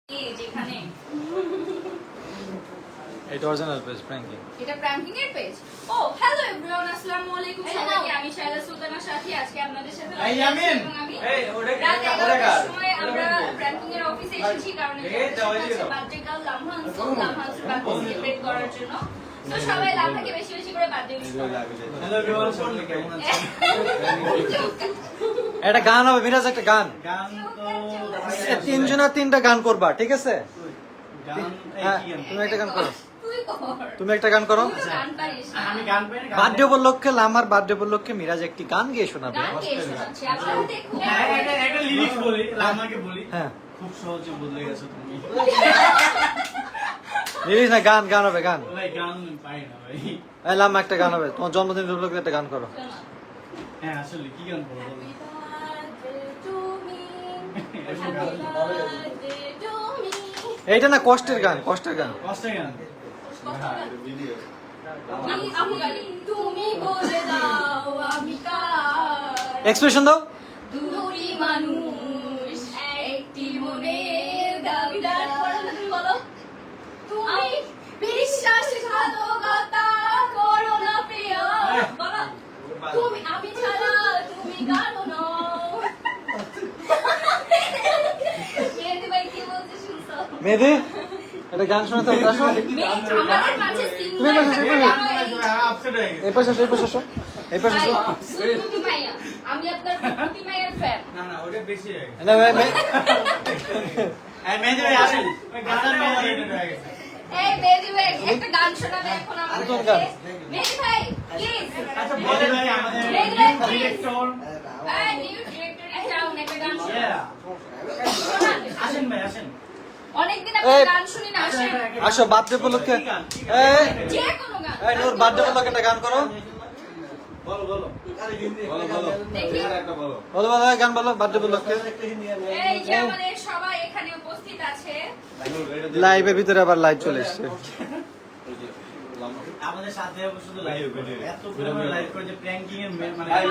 যেখানে এটা original page pranking. এটা প্র্যাঙ্কিং এর পেজ। ও হ্যালো এভরিওয়ান, আসসালামু আলাইকুম সবাইকে। আমি শায়লা সুলতানা সাথী আজকে আপনাদের সাথে এই আমিন এই ওটা রাত 11টার সময় আমরা প্র্যাঙ্কিং এর অফিসে এসেছি কারণ বার্থডে গার্ল লামহানসুর বার্থডে সেলিব্রেট করার জন্য। তো সবাই লামহাকে বেশি বেশি করে বার্থডে উইশ করো। হ্যালো এভরিওয়ান, শুনলে কেমন আছেন? এটা গান হবে, মিরাজ একটা গান। গান তো তিনজনা তিনটা গান করবা, ঠিক আছে? গান হ্যাঁ, কি গান? তুমি একটা গান করো। তুই কর। তুমি একটা গান করো। তুই তো গান পারিস না। আমি গান পাই না। বার্থডে উপলক্ষে লামার বার্থডে উপলক্ষে মিরাজ একটি গান গিয়ে শোনাবে। গান কে শোনাচ্ছে? আপনারা দেখুন। একটা লিরিক্স বলি, লামাকে বলি। হ্যাঁ, খুব সহজে বদলে গেছো তুমি। মিরাজ না, গান গান হবে, গান। ভাই গান পাই না ভাই। এই লামা একটা গান হবে, তোমার জন্মদিন উপলক্ষে একটা গান করো। শোনা। হ্যাঁ আসলে কি গান বলবো? Happy birthday to me. এরকম Happy গান। birthday to me. এইটা না, কষ্টের গান, কষ্টের গান। কষ্টের গান। তুমি বলে দাও আমি কার, এক্সপ্রেশন দাও। দুটি মানুষ একটি মনের দাবিদার। তুমি বলো, তুমি বিশ্বাসঘাতকতা করো না প্রিয়। বলো, তুমি আমি ছাড়া তুমি কারো নও। মেহেদি ভাই কি বলছে শুনছো? মেহেদি একটা গান শোনাতে হবে, আসো। আমাদের মাঝে তুমি বসো, তুমি বসো। আপসেট হয়ে গেছে। এই পাশে আসো, এই পাশে আসো, এই পাশে আসো। সুন্দরী মাইয়া, আমি আপনার সুন্দরী মাইয়ার ফ্যান। না না ওটা বেশি হয়ে গেছে। না, এই মেহেদি ভাই আসেন। ওই গানটা মেহেদি হয়ে গেছে। এই মেহেদি ভাই একটা গান শোনাবে এখন আমাদের কোন গান? মেহেদি ভাই প্লিজ। আচ্ছা বলে ভাই আমাদের মেহেদি ভাই, please। ডিরেক্টর। এই নিউ ডিরেক্টর একটা গান শোনান। ইয়া শোনান। আসেন ভাই আসেন। অনেকদিন আপনি এই, গান শুনি না, আসেন। আসো বার্থডে উপলক্ষে। কি গান? এই, যে কোনো গান। এই নূর, বার্থডে উপলক্ষে একটা গান করো। বলো বলো দেখি। বলো বলো, এই গান বলো বার্থডে উপলক্ষে। এই যে আমাদের সবাই এখানে উপস্থিত আছে। লাইভের ভিতরে আবার লাইভ চলে এসছে। আমাদের সাথে শুধু লাইভ করে এত পরিমাণে লাইভ করে যে প্র্যাঙ্কিং এর মানে ভাই,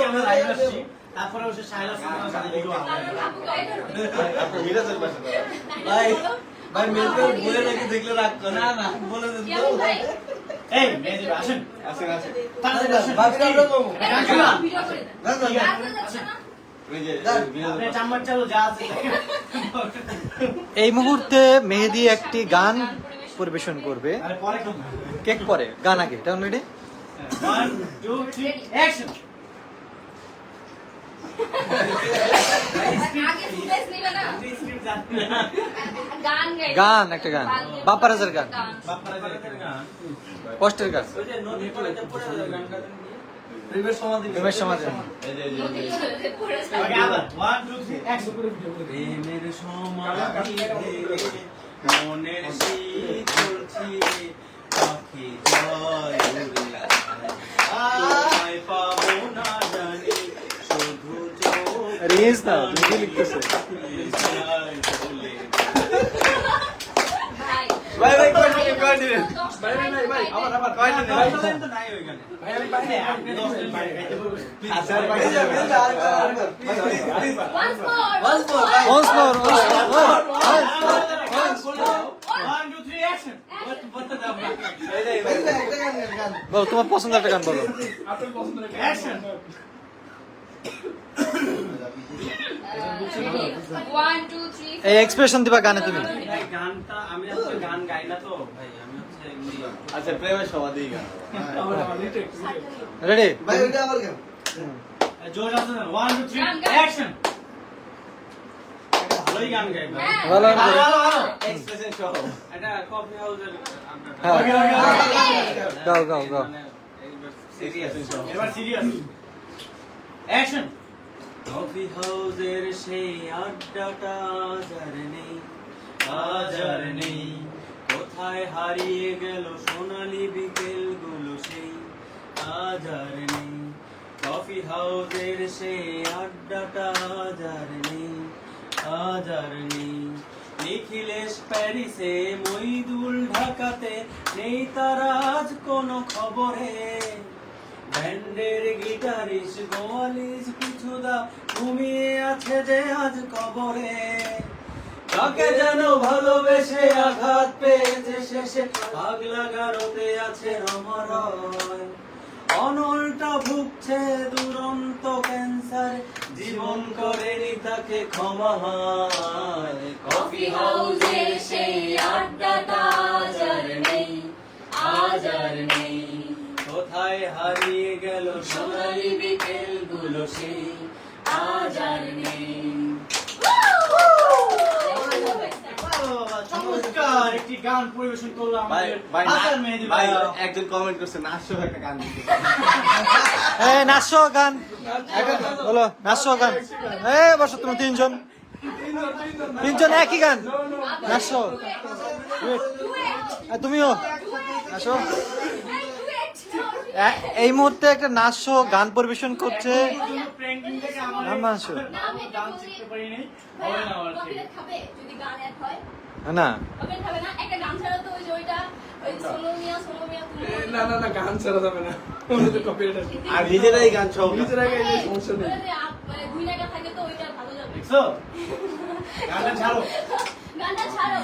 আমরা লাইভ আসছি তারপরে ওসে শায়লা সুলতানার সাথে ভিডিও কারণ আপলোড আপু গাইডার। ভাই মেয়েদের বলে রেখে দেখলে রাগ করে না না বলে দেন তো ইয়ামিন ভাই, এই মেজি আসেন আসেন আসেন তাড়াতাড়ি আসেন ভাবি আমরা কম গান শোনা। ভিডিও করে দেন। না না গান তো যাচ্ছে না? ওই যে আপনি চাম্বার চালু যা আছে এই মুহূর্তে মেহেদি একটি গান পরিবেশন করবে। আরে পরে কোন কেক পরে, গান আগে। এটা অলরেডি 1 2 3 অ্যাকশন আগে ফুটেজ নিবে না? স্ক্রিপ্ট জানতে না গান গাইবে। গান, একটা গান। বাপ্পারাজের গান। বাপ্পারা জানতে গান কষ্টের গান। ওই যে নদী পড়ে পড়ে গানটা প্রেমের সমাধি প্রেমের সমাধি। এই যে নদীতে পড়ে যায়। ওকে আবার 1 2 3 অ্যাকশন প্রেমের সমাধি মনের শীতল চিরে পাখি জয় উড়িয়া আয় পাবো না জানি শুধু রিলস না, তুমি লিখতেছে। ভাই, ভাই কয় দিবেন ভাই, ভাই, আবার কয় দিবেন ভাই তো নাই ওই গানে ভাই আমি পাই না আপনি 10 দিন বাইরে গাইতে বলবেন আচ্ছা ভাই once more, Once more, ভাই। Once more, once more. 1 2 3 action এই যে একটা গান বলো, তোমার পছন্দের একটা গান বলো। অ্যাকশন 1 2 3 এই এক্সপ্রেশন দিবা গানে তুমি। ভাই গানটা আমি আসলে গান গাই না তো ভাই আমি হচ্ছে এমনি আচ্ছা প্রেমের সমাধি গান রেডি? ভাই ওইটা আবার গান জোর আছে না 1 2 গান, 3 গান। অ্যাকশন ভালোই গান গাই ভাই হ্যাঁ। ভালো ভালো ভালো ভালো এক্সপ্রেশন সহ এটা কফি হাউসের হ্যাঁ, ওকে ওকে গাও গাও গাও। সিরিয়াস এবার সিরিয়াস অ্যাকশন কফি হাউসের সেই আড্ডাটা আজ আর নেই কোথায় হারিয়ে গেল সোনালি বিকেল গুলো সেই আজ আর নেই কফি হাউসের সেই আড্ডাটা আজ আর নেই নিখিলেশ প্যারিসে মইদুল ঢাকাতে নেই তার আজ কোনো খবরে ব্যান্ডের গিটারিস্ট গোয়ালিস কিছুদা ঘুমিয়ে আছে যে আজ কবরে কাকে যেন ভালোবেসে আঘাত পেয়েছে শেষে পাগলা গারদে আছে অমরয় অনলটা ভুগছে দুরন্ত ক্যান্সার জীবন করেনি তাকে ক্ষমা হয় কফি হাউসের সেই আড্ডাটা আজ আর নেই, আজ আর নেই। কোথায় হারিয়ে গেল সোনালি বিকেল গুলো সেই আজ আর নেই চমৎকার একটি গান পরিবেশন করলো আমাদের হাসান মেহেদী ভাই। একজন কমেন্ট করছে নাচো একটা গান দিতে এই নাচো গান বলো, নাচো গান। এই বসো তুমি তিনজন একই গান নাচো। তুমিও আসো। এই মুহূর্তে একটা নাচো গান পরিবেশন করছে প্র্যাঙ্কিং থেকে আমার রাম্মা আসো। গান শিখতে পারিনি, হবে না আমার থেকে। কপিরাইট খাবে যদি গান অ্যাড হয়? না কপিরাইট খাবে না? একটা গান ছাড়া তো ওই যে ওইটা ওই সোনু মিয়া তুমি না গান ছাড়া যাবে না, ওদের কপিরাইট আছে। আর নিজেরাই গান সব নিজের আগে এই সমস্যা নেই। মানে দুই লাগা থাকে তো ওইটা ভালো যাবে। দেখছো? গানটা ছাড়ো। গানটা ছাড়ো।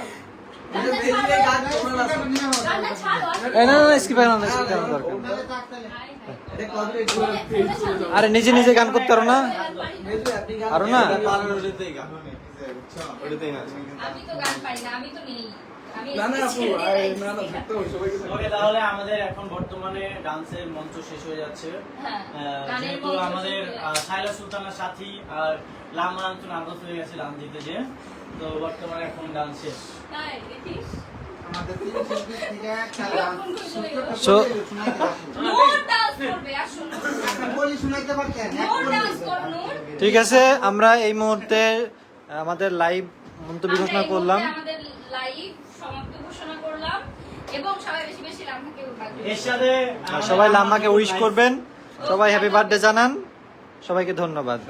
গানটা ছাড়ো। এই না স্কিপ না স্কিপ করার দরকার। আরে নিজে নিজে গান করতে পারো না? আরো না? ওটাতেই গান ওটাতেই নাচ আমি তো গান পারি না, আমি তো নেই। আমি না আপু, আরে না থাকতে হবে সবাইকে থাকতে হবে। ওকে, তাহলে আমাদের এখন বর্তমানে ডান্সের মঞ্চ শেষ হয়ে যাচ্ছে। হ্যাঁ, গানের যেহেতু মঞ্চ আমাদের শেষ হয়ে শাইলা সুলতানার সাথী আর লামা আন্তন আদর্শ হয়ে গেছে ডান্স দিতে যে, তো বর্তমানে এখন ডান্স শেষ। তাই দেখিস। সো নূর ডান্স করবে, আসুন। নূর ডান্স করো, নূর। ঠিক আছে, আমরা এই মুহূর্তে আমাদের লাইভ মন্তব্য ঘোষণা করলাম। আমরা এই মুহূর্তে আমাদের লাইভ সমাপ্ত ঘোষণা করলাম এবং সবাই বেশি বেশি লাম্মাকে এর সাথে আর সবাই লাম্মাকে উইশ করবেন, সবাই হ্যাপি বার্থডে জানান, সবাইকে ধন্যবাদ।